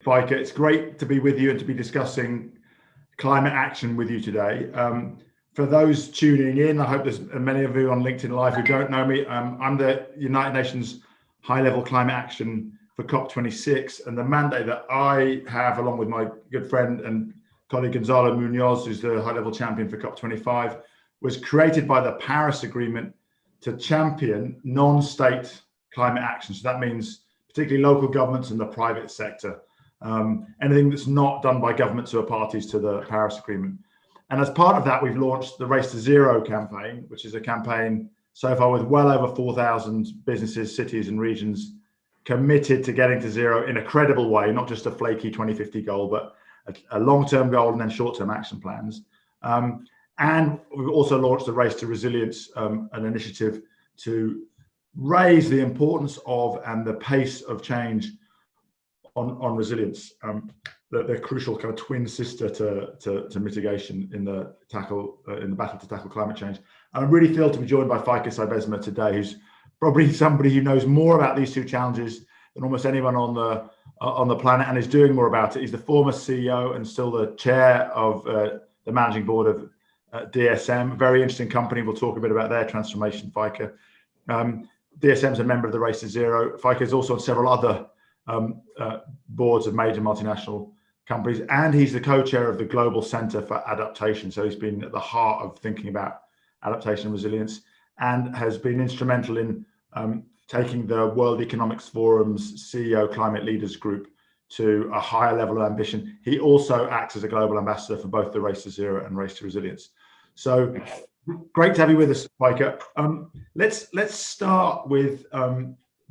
Feike. It's great to be with you and to be discussing climate action with you today. For those tuning in, I hope there's many of you on LinkedIn Live who don't know me. I'm the United Nations High-Level Climate Action for COP26, and the mandate that I have, along with my good friend and colleague Gonzalo Munoz, who's the high-level champion for COP25, was created by the Paris Agreement to champion non-state climate action. So that means particularly local governments and the private sector. Anything that's not done by governments who are parties to the Paris Agreement. And as part of that, we've launched the Race to Zero campaign, which is a campaign so far with well over 4,000 businesses, cities and regions committed to getting to zero in a credible way, not just a flaky 2050 goal, but a long-term goal and then short-term action plans. And we've also launched the Race to Resilience, an initiative to raise the importance of and the pace of change on resilience. They're crucial kind of twin sister to mitigation in the battle to tackle climate change. And I'm really thrilled to be joined by Feike Sijbesma today, who's probably somebody who knows more about these two challenges than almost anyone on the planet, and is doing more about it. He's the former CEO and still the chair of the managing board of DSM, a very interesting company. We'll talk a bit about their transformation, Feike. DSM is a member of the Race to Zero. Feike is also on several other boards of major multinational companies, and he's the co-chair of the Global Center for Adaptation. So he's been at the heart of thinking about adaptation and resilience, and has been instrumental in taking the World Economic Forum's CEO Climate Leaders Group to a higher level of ambition. He also acts as a global ambassador for both the Race to Zero and Race to Resilience. So great to have you with us, Feike. Let's start with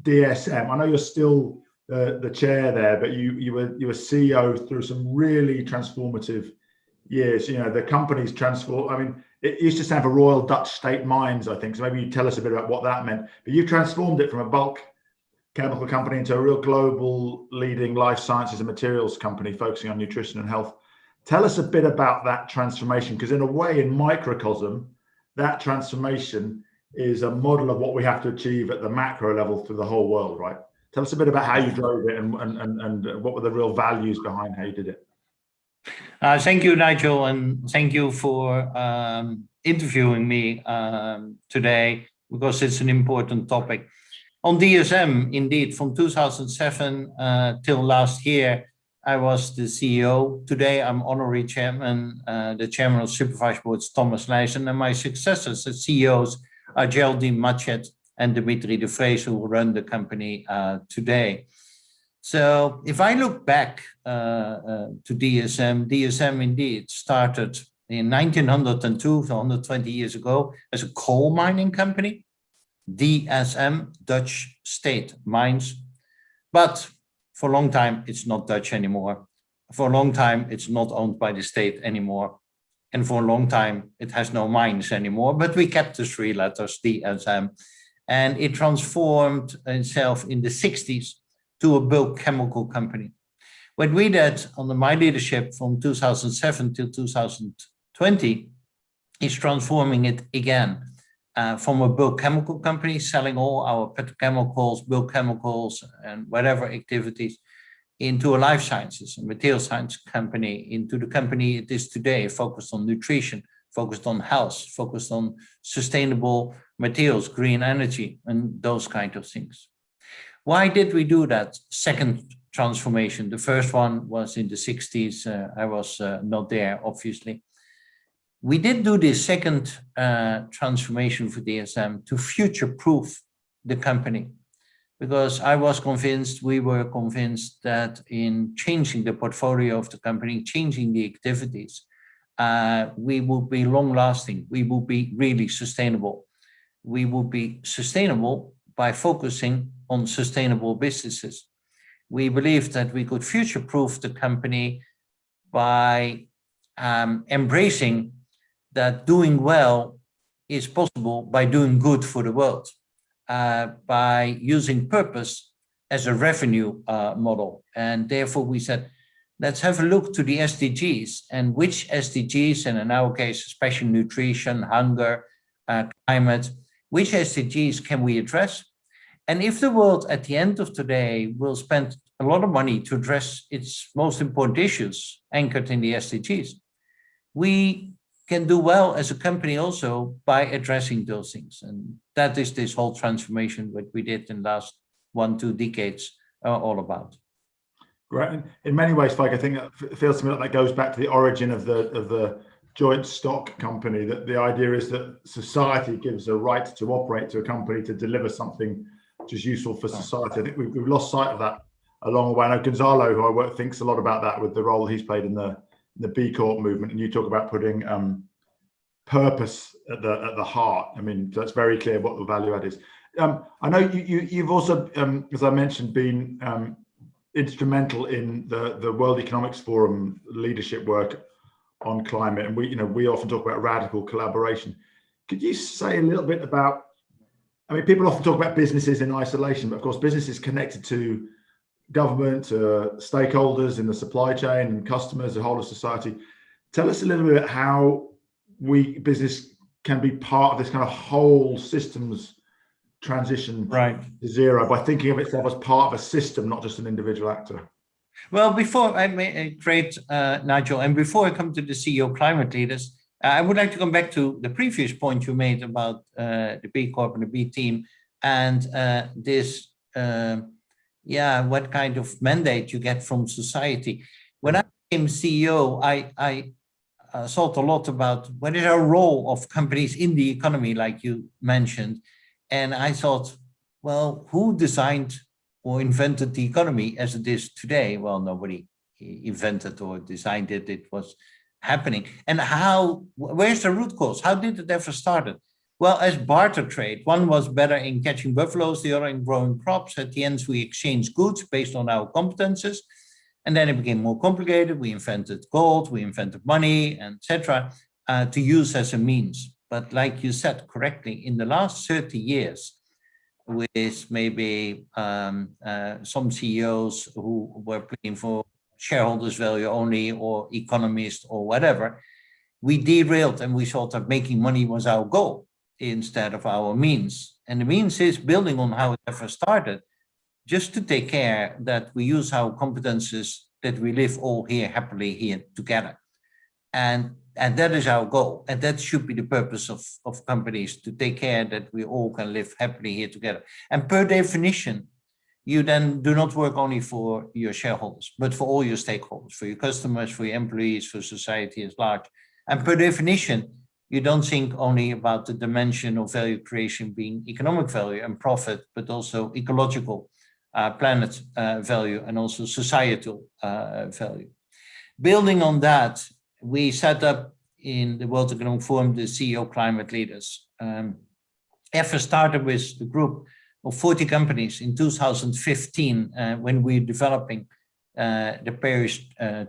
DSM. I know you're still the chair there, but you were CEO through some really transformative years. You know, the company's transformed. I mean, it used to stand for Royal Dutch State Mines, I think. So maybe you tell us a bit about what that meant. But you've transformed it from a bulk chemical company into a real global leading life sciences and materials company focusing on nutrition and health. Tell us a bit about that transformation, because in a way, in microcosm, that transformation is a model of what we have to achieve at the macro level for the whole world, right? Tell us a bit about how you drove it and what were the real values behind how you did it. Thank you, Nigel, and thank you for interviewing me today, because it's an important topic. On DSM, indeed, from 2007 till last year, I was the CEO. Today, I'm Honorary Chairman. The Chairman of Supervisory Board is Thomas Leijsen, and my successors as CEOs are Geraldine Matchet and Dimitri de Vrees, who will run the company today. So if I look back to DSM indeed started in 1902, so 120 years ago, as a coal mining company. DSM, Dutch State Mines. But for a long time, it's not Dutch anymore. For a long time, it's not owned by the state anymore. And for a long time, it has no mines anymore, but we kept the three letters, DSM. And it transformed itself in the 60s to a bulk chemical company. What we did under my leadership from 2007 till 2020 is transforming it again from a bulk chemical company, selling all our petrochemicals, bulk chemicals, and whatever activities, into a life sciences and material science company, into the company it is today, focused on nutrition, focused on health, focused on sustainable materials, green energy, and those kind of things. Why did we do that second transformation? The first one was in the 60s. I was not there, obviously. We did do this second transformation for DSM to future-proof the company, because I was convinced, we were convinced that in changing the portfolio of the company, changing the activities, we will be long-lasting. We will be really sustainable. We will be sustainable by focusing on sustainable businesses. We believed that we could future-proof the company by embracing that doing well is possible by doing good for the world, by using purpose as a revenue model. And therefore we said, let's have a look to the SDGs, and which SDGs, and in our case, especially nutrition, hunger, climate, which SDGs can we address? And if the world at the end of today will spend a lot of money to address its most important issues anchored in the SDGs. We can do well as a company also by addressing those things. And that is this whole transformation that we did in the last 1-2 decades all about. Great. And in many ways, Feike, I think that feels to me like that goes back to the origin of the joint stock company, that the idea is that society gives a right to operate to a company to deliver something which is useful for society. I think we've lost sight of that along the way. I know Gonzalo, who I work, thinks a lot about that with the role he's played in the B Corp movement, and you talk about putting purpose at the heart. I mean, that's very clear what the value add is. I know you've also, as I mentioned, been instrumental in the World Economics Forum leadership work on climate, and we often talk about radical collaboration. Could you say a little bit about? I mean, people often talk about businesses in isolation, but of course, business is connected to government, stakeholders in the supply chain, and customers, the whole of society. Tell us a little bit how business can be part of this kind of whole systems transition to zero by thinking of itself as part of a system, not just an individual actor. Well, before I make great, Nigel, and before I come to the CEO climate leaders, I would like to come back to the previous point you made about the B Corp and the B team, and this, what kind of mandate you get from society. When I became CEO, I thought a lot about what is our role of companies in the economy, like you mentioned. And I thought, well, who designed or invented the economy as it is today? Well, nobody invented or designed it. It was happening. And where's the root cause? How did it ever started? Well, as barter trade, one was better in catching buffaloes, the other in growing crops. At the end, we exchanged goods based on our competences. And then it became more complicated. We invented gold, we invented money, etc., to use as a means. But like you said correctly, in the last 30 years, with maybe some CEOs who were playing for shareholders value only or economists or whatever, we derailed and we thought that making money was our goal instead of our means. And the means is building on how it ever started, just to take care that we use our competences, that we live all here happily here together. And that is our goal. And that should be the purpose of companies, to take care that we all can live happily here together. And per definition, you then do not work only for your shareholders, but for all your stakeholders, for your customers, for your employees, for society at large. And per definition, you don't think only about the dimension of value creation being economic value and profit, but also ecological planet value and also societal value. Building on that, we set up in the World Economic Forum the CEO climate leaders. EFA started with the group of 40 companies in 2015 when we were developing the Paris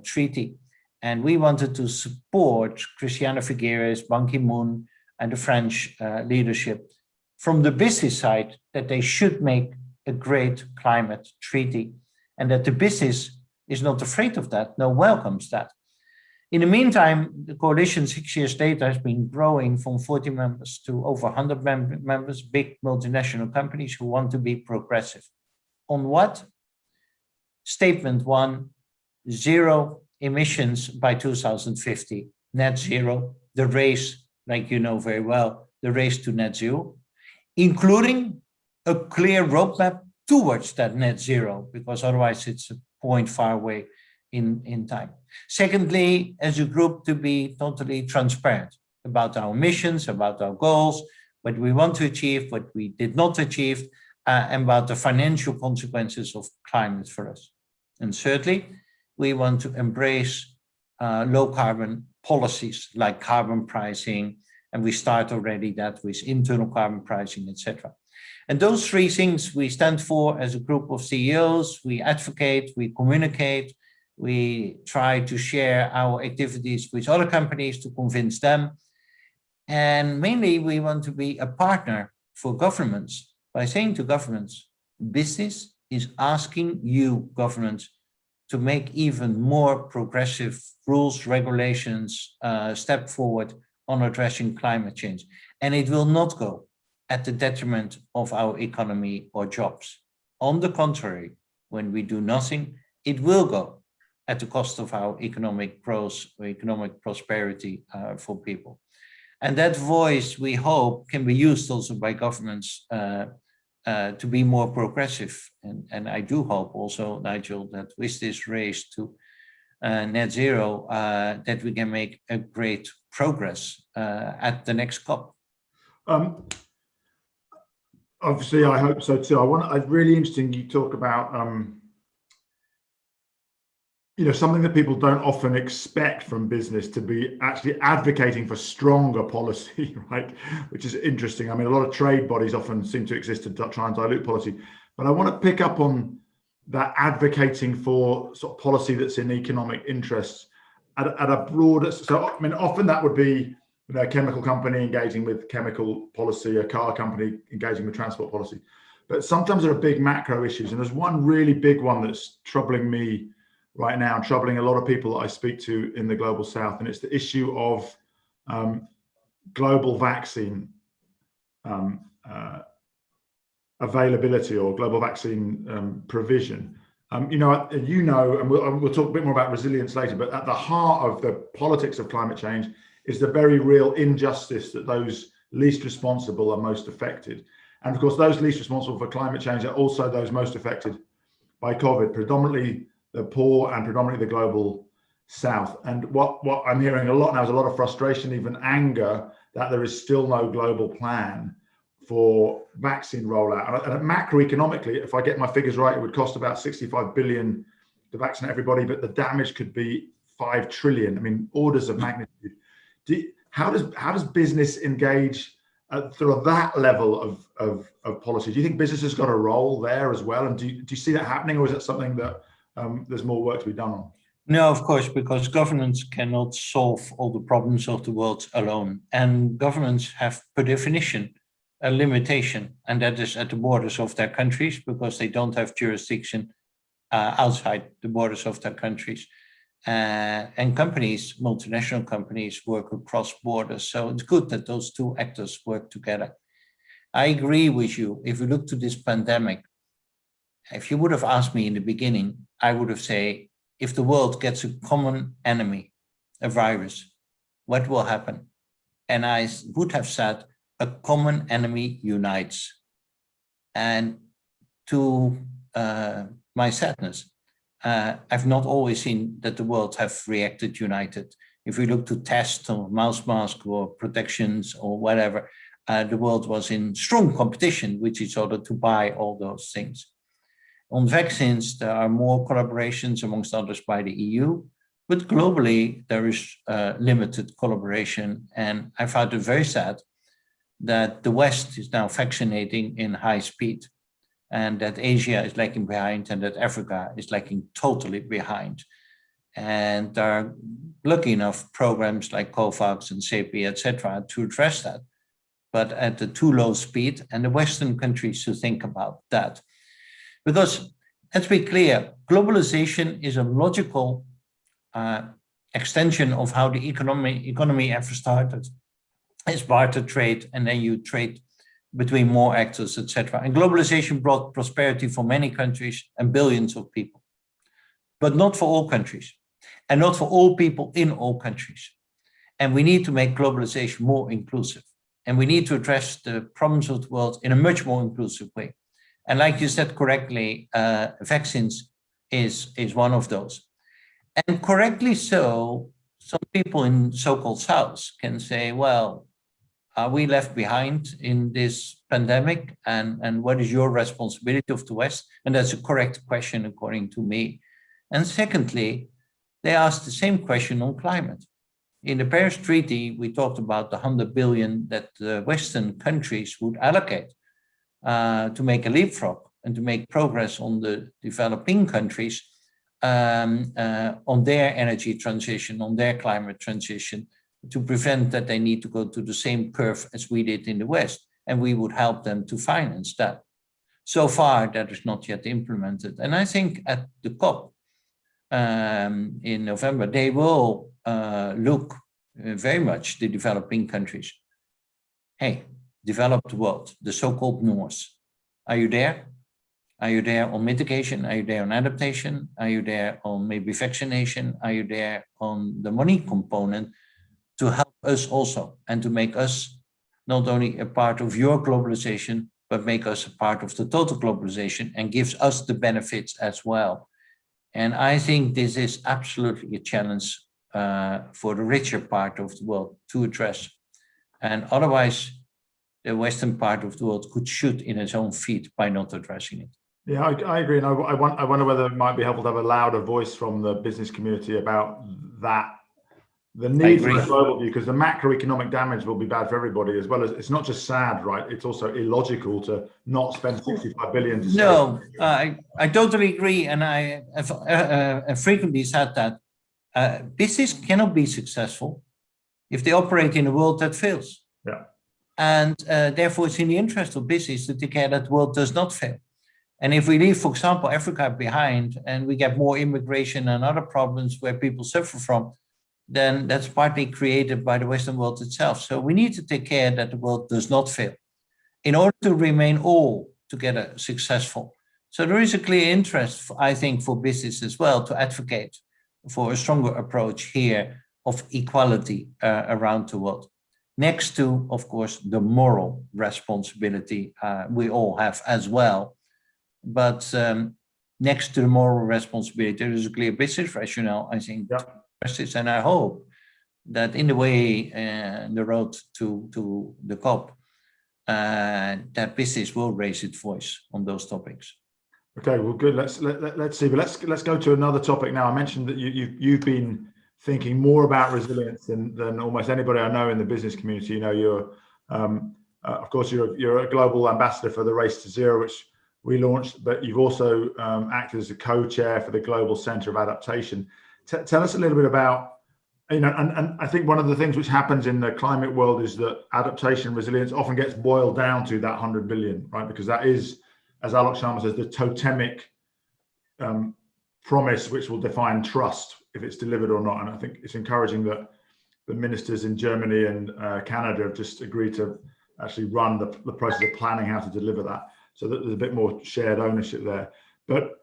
Treaty. And we wanted to support Christiana Figueres, Ban Ki-moon, and the French leadership from the business side, that they should make a great climate treaty, and that the business is not afraid of that, no, welcomes that. In the meantime, the coalition 6 years later has been growing from 40 members to over 100 members, big multinational companies who want to be progressive. On what? Statement one, zero emissions by 2050, net zero, the race, like you know very well, the race to net zero, including a clear roadmap towards that net zero, because otherwise it's a point far away in time. Secondly, as a group, to be totally transparent about our missions, about our goals, what we want to achieve, what we did not achieve, and about the financial consequences of climate for us. And thirdly, we want to embrace low carbon policies like carbon pricing, and we start already that with internal carbon pricing, etc. And those three things we stand for as a group of CEOs. We advocate, we communicate, we try to share our activities with other companies to convince them. And mainly we want to be a partner for governments by saying to governments, business is asking you, governments, to make even more progressive rules, regulations, step forward on addressing climate change. And it will not go at the detriment of our economy or jobs. On the contrary, when we do nothing, it will go at the cost of our economic growth or economic prosperity for people. And that voice, we hope, can be used also by governments to be more progressive. And I do hope also, Nigel, that with this race to net zero, that we can make a great progress at the next COP. Obviously, I hope so too. It's really interesting you talk about, something that people don't often expect from business to be actually advocating for stronger policy, right? Which is interesting. I mean, a lot of trade bodies often seem to exist to try and dilute policy, but I want to pick up on that advocating for sort of policy that's in economic interests at a broader. So, I mean, often that would be a chemical company engaging with chemical policy, a car company engaging with transport policy. But sometimes there are big macro issues. And there's one really big one that's troubling me right now, troubling a lot of people that I speak to in the global south. And it's the issue of global vaccine availability or global vaccine provision. And we'll talk a bit more about resilience later, but at the heart of the politics of climate change is the very real injustice that those least responsible are most affected. And of course, those least responsible for climate change are also those most affected by COVID, predominantly the poor and predominantly the global south. And what I'm hearing a lot now is a lot of frustration, even anger, that there is still no global plan for vaccine rollout. And macroeconomically, if I get my figures right, it would cost about 65 billion to vaccinate everybody, but the damage could be 5 trillion. I mean, orders of magnitude. How does business engage at sort of that level of policy? Do you think business has got a role there as well? And do you see that happening, or is it something that there's more work to be done on? No, of course, because governments cannot solve all the problems of the world alone. And governments have, per definition, a limitation, and that is at the borders of their countries, because they don't have jurisdiction outside the borders of their countries. And companies, multinational companies, work across borders. So it's good that those two actors work together. I agree with you. If we look to this pandemic, if you would have asked me in the beginning, I would have said, if the world gets a common enemy, a virus, what will happen? And I would have said, a common enemy unites. And to my sadness, I've not always seen that the world have reacted united. If we look to tests or mouse mask or protections or whatever, the world was in strong competition with each other to buy all those things. On vaccines, there are more collaborations amongst others by the EU, but globally there is limited collaboration. And I found it very sad that the West is now vaccinating in high speed, and that Asia is lagging behind, and that Africa is lagging totally behind. And there are lucky enough programs like COVAX and CEPI, etc., to address that, but at a too low speed, and the Western countries should think about that. Because let's be clear, globalization is a logical extension of how the economy ever started. It's barter trade, and then you trade between more actors, etc. And globalization brought prosperity for many countries and billions of people, but not for all countries, and not for all people in all countries. And we need to make globalization more inclusive, and we need to address the problems of the world in a much more inclusive way. And like you said correctly, vaccines is one of those. And correctly so, some people in so-called South can say, well, are we left behind in this pandemic? And what is your responsibility of the West? And that's a correct question, according to me. And secondly, they asked the same question on climate. In the Paris Treaty, we talked about the 100 billion that the Western countries would allocate to make a leapfrog and to make progress on the developing countries on their energy transition, on their climate transition, to prevent that they need to go to the same curve as we did in the West, and we would help them to finance that. So far, that is not yet implemented. And I think at the COP in November, they will look very much the developing countries. Hey, developed world, the so-called North. Are you there? Are you there on mitigation? Are you there on adaptation? Are you there on maybe vaccination? Are you there on the money component to help us also and to make us not only a part of your globalization, but make us a part of the total globalization and gives us the benefits as well. And I think this is absolutely a challenge for the richer part of the world to address. And otherwise, the Western part of the world could shoot in its own feet by not addressing it. Yeah, I agree. And I wonder whether it might be helpful to have a louder voice from the business community about that, the need for a global view, because the macroeconomic damage will be bad for everybody, as well as it's not just sad, right? It's also illogical to not spend 65 billion. No, I totally agree. And I have frequently said that business cannot be successful if they operate in a world that fails. Yeah. And therefore, it's in the interest of business to take care that the world does not fail. And if we leave, for example, Africa behind and we get more immigration and other problems where people suffer from, then that's partly created by the Western world itself. So we need to take care that the world does not fail in order to remain all together successful. So there is a clear interest, I think, for business as well to advocate for a stronger approach here of equality around the world. Next to, of course, the moral responsibility we all have as well. But next to the moral responsibility, there is a clear business rationale, I think. Yeah. And I hope that in the way, the road to the COP, that business will raise its voice on those topics. Okay, well, good. Let's see. But let's go to another topic now. I mentioned that you've been thinking more about resilience than almost anybody I know in the business community. You know, you're of course you're a global ambassador for the Race to Zero, which we launched, but you've also acted as a co-chair for the Global Centre of Adaptation. Tell us a little bit about, you know, and I think one of the things which happens in the climate world is that adaptation resilience often gets boiled down to that 100 billion, right? Because that is, as Alok Sharma says, the totemic promise which will define trust if it's delivered or not. And I think it's encouraging that the ministers in Germany and Canada have just agreed to actually run the process of planning how to deliver that, so that there's a bit more shared ownership there. But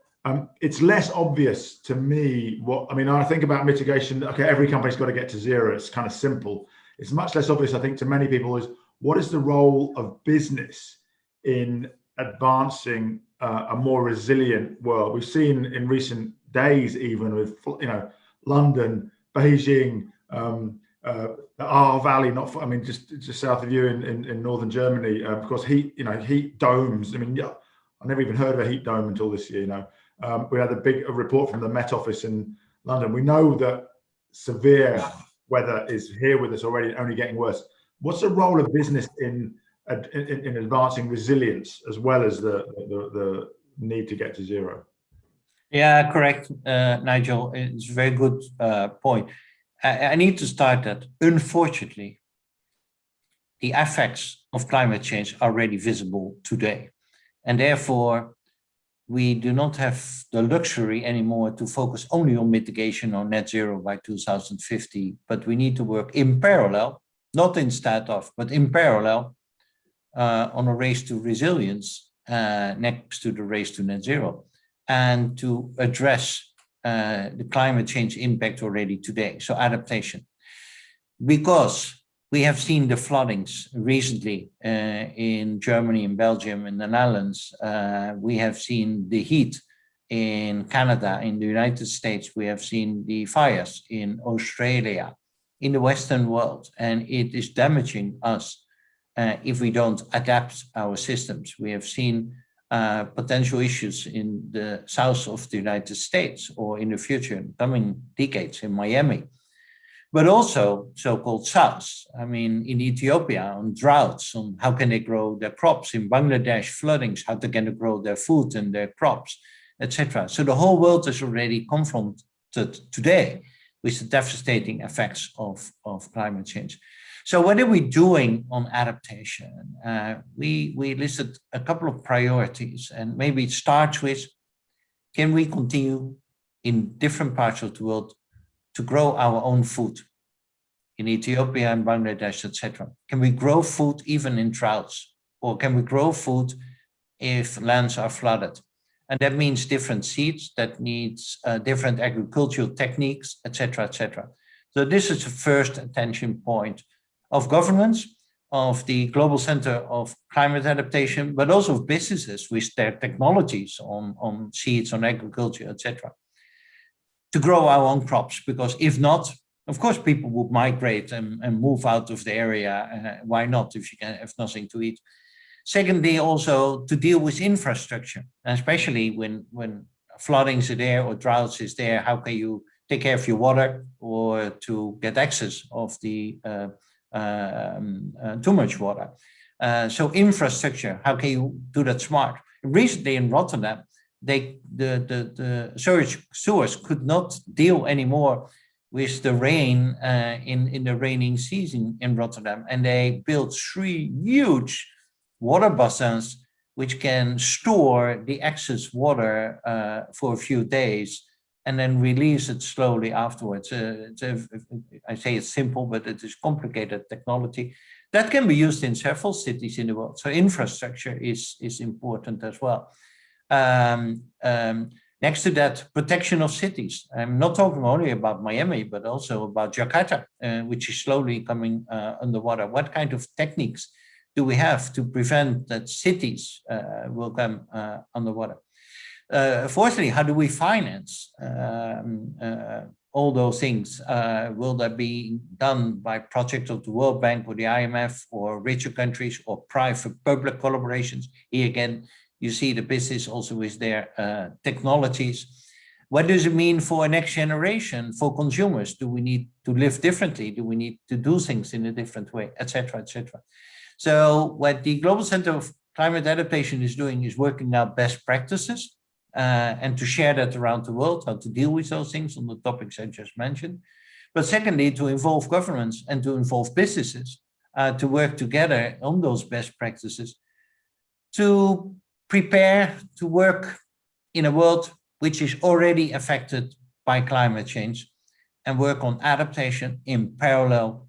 it's less obvious to me what, I mean, I think about mitigation, okay, every company's got to get to zero, it's kind of simple. It's much less obvious, I think, to many people is what is the role of business in advancing a more resilient world? We've seen in recent days, even with, you know, London, Beijing, the Ahr Valley, I mean, just south of you in northern Germany, of course, heat domes. I mean, I never even heard of a heat dome until this year, you know. We had a report from the Met Office in London. We know that severe weather is here with us already, only getting worse. What's the role of business in advancing resilience as well as the need to get to zero? Yeah, correct, Nigel. It's a very good point. I need to start that, unfortunately, the effects of climate change are already visible today. And therefore, we do not have the luxury anymore to focus only on mitigation or net zero by 2050, but we need to work in parallel, not instead of, but in parallel, on a race to resilience next to the race to net zero, and to address the climate change impact already today, so adaptation. Because we have seen the floodings recently in Germany, in Belgium, in the Netherlands. We have seen the heat in Canada, in the United States. We have seen the fires in Australia, in the Western world, and it is damaging us if we don't adapt our systems. We have seen potential issues in the south of the United States, or in the future, coming decades in Miami, but also so-called south. I mean, in Ethiopia, on droughts, on how can they grow their crops, in Bangladesh, floodings, how they can grow their food and their crops, etc. So the whole world is already confronted today with the devastating effects of climate change. So what are we doing on adaptation? We listed a couple of priorities, and maybe it starts with, can we continue in different parts of the world to grow our own food in Ethiopia and Bangladesh, etc.? Can we grow food even in droughts? Or can we grow food if lands are flooded? And that means different seeds, that needs different agricultural techniques, etc., etc. So this is the first attention point of governments, of the Global Center of Climate Adaptation, but also of businesses with their technologies on seeds, on agriculture, etc., to grow our own crops. Because if not, of course, people would migrate and move out of the area. Why not if you can have nothing to eat? Secondly, also to deal with infrastructure, especially when floodings are there or droughts is there. How can you take care of your water, or to get access of the too much water? So infrastructure, how can you do that smart? Recently in Rotterdam, the sewers could not deal anymore with the rain in the raining season in Rotterdam, and they built 3 huge water basins which can store the excess water for a few days and then release it slowly afterwards. I say it's simple, but it is complicated technology that can be used in several cities in the world. So infrastructure is important as well. Next to that, protection of cities. I'm not talking only about Miami, but also about Jakarta, which is slowly coming underwater. What kind of techniques do we have to prevent that cities will come underwater? Fourthly, how do we finance all those things? Will that be done by projects of the World Bank or the IMF or richer countries, or private-public collaborations? Here again, you see the business also with their technologies. What does it mean for a next generation, for consumers? Do we need to live differently? Do we need to do things in a different way, etc., etc.? So what the Global Center of Climate Adaptation is doing is working out best practices and to share that around the world, how to deal with those things on the topics I just mentioned. But secondly, to involve governments and to involve businesses to work together on those best practices, to prepare to work in a world which is already affected by climate change, and work on adaptation in parallel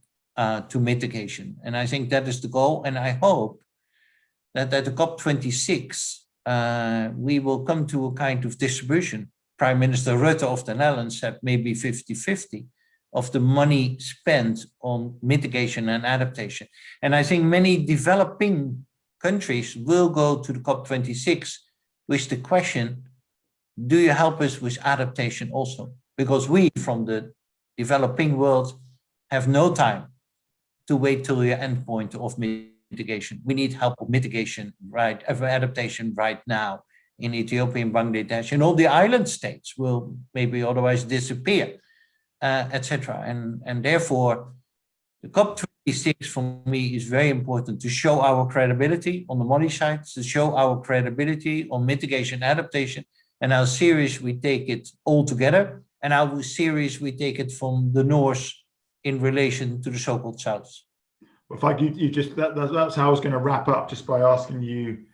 to mitigation. And I think that is the goal. And I hope that at the COP26, we will come to a kind of distribution. Prime Minister Rutte of the Netherlands said maybe 50-50 of the money spent on mitigation and adaptation. And I think many developing countries will go to the COP26 with the question, do you help us with adaptation also? Because we from the developing world have no time to wait till the end point of mitigation. We need help with mitigation, right, of adaptation right now in Ethiopia and Bangladesh, and all the island states will maybe otherwise disappear, etc. And therefore, the COP26 for me is very important to show our credibility on the money side, to show our credibility on mitigation, adaptation, and how serious we take it all together, and how serious we take it from the north in relation to the so-called south. Well, Feike, you just that's how I was going to wrap up, just by asking you.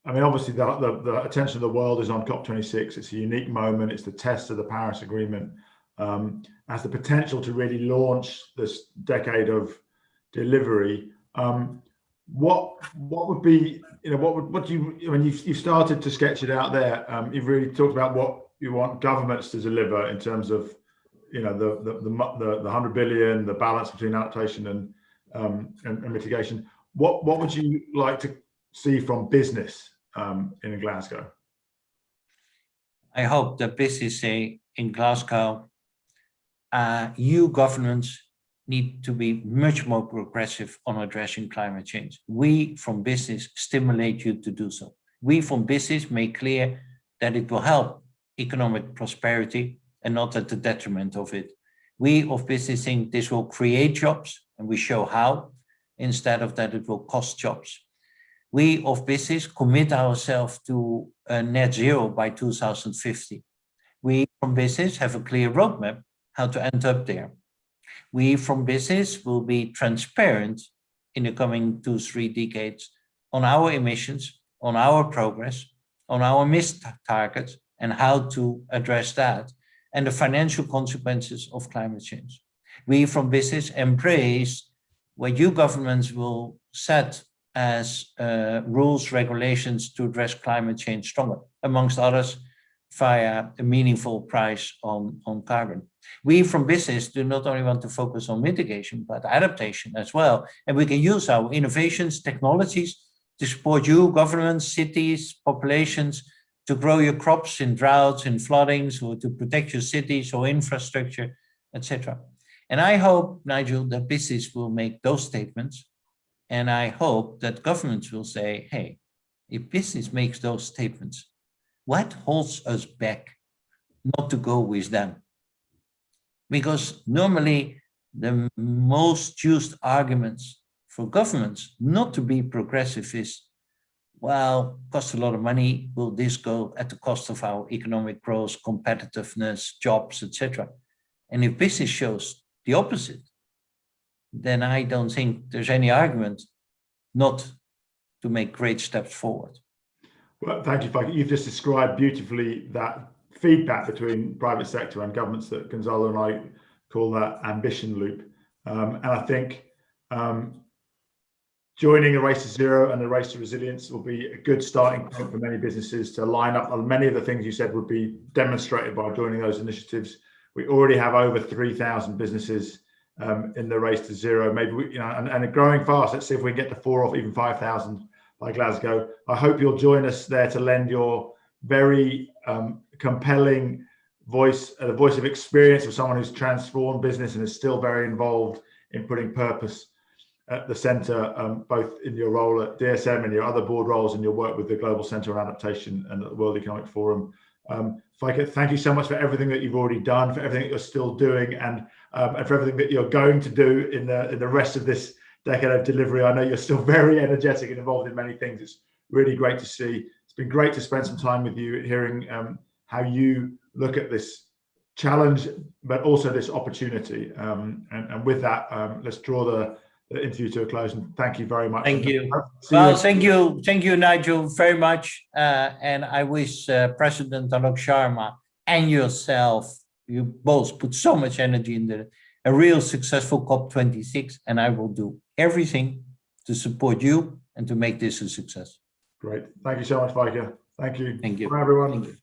I mean, obviously, the attention of the world is on COP26. It's a unique moment. It's the test of the Paris Agreement. Has the potential to really launch this decade of delivery. What would be, what do you, I mean, you've started to sketch it out there. You've really talked about what you want governments to deliver in terms of, the 100 billion, the balance between adaptation and mitigation. What would you like to see from business in Glasgow? I hope that business in Glasgow, EU governments need to be much more progressive on addressing climate change. We from business stimulate you to do so. We from business make clear that it will help economic prosperity and not at the detriment of it. We of business think this will create jobs, and we show how, instead of that it will cost jobs. We of business commit ourselves to net zero by 2050. We from business have a clear roadmap how to end up there. We from business will be transparent in the coming 2-3 decades on our emissions, on our progress, on our missed targets, and how to address that, and the financial consequences of climate change. We from business embrace what you governments will set as rules, regulations to address climate change stronger. amongst others, via a meaningful price on carbon. We from business do not only want to focus on mitigation, but adaptation as well. And we can use our innovations, technologies to support you, governments, cities, populations, to grow your crops in droughts, in floodings, or to protect your cities or infrastructure, etc. And I hope, Nigel, that business will make those statements. And I hope that governments will say, hey, if business makes those statements, what holds us back not to go with them? Because normally the most used arguments for governments not to be progressive is, well, costs a lot of money. Will this go at the cost of our economic growth, competitiveness, jobs, etc.? And if business shows the opposite, then I don't think there's any argument not to make great steps forward. Well, thank you, Feike. You've just described beautifully that feedback between private sector and governments that Gonzalo and I call that ambition loop. And I think joining the Race to Zero and the Race to Resilience will be a good starting point for many businesses to line up. Many of the things you said would be demonstrated by joining those initiatives. We already have over 3,000 businesses in the Race to Zero. Maybe we, and growing fast. Let's see if we can get to 4,000 or even 5,000 by Glasgow. I hope you'll join us there to lend your very compelling voice, the voice of experience of someone who's transformed business and is still very involved in putting purpose at the center, both in your role at DSM and your other board roles and your work with the Global Center on Adaptation and the World Economic Forum. Feike, thank you so much for everything that you've already done, for everything that you're still doing, and for everything that you're going to do in the rest of this decade of delivery. I know you're still very energetic and involved in many things. It's really great to see. It's been great to spend some time with you, hearing how you look at this challenge, but also this opportunity. And with that, let's draw the interview to a close. And thank you very much. Thank you. Well, thank you, Nigel, very much. And I wish President Alok Sharma and yourself, you both put so much energy into a real successful COP26, and I will do everything to support you and to make this a success. Great. Thank you so much, Feike. Thank you. Thank you. Bye, everyone. Thank you.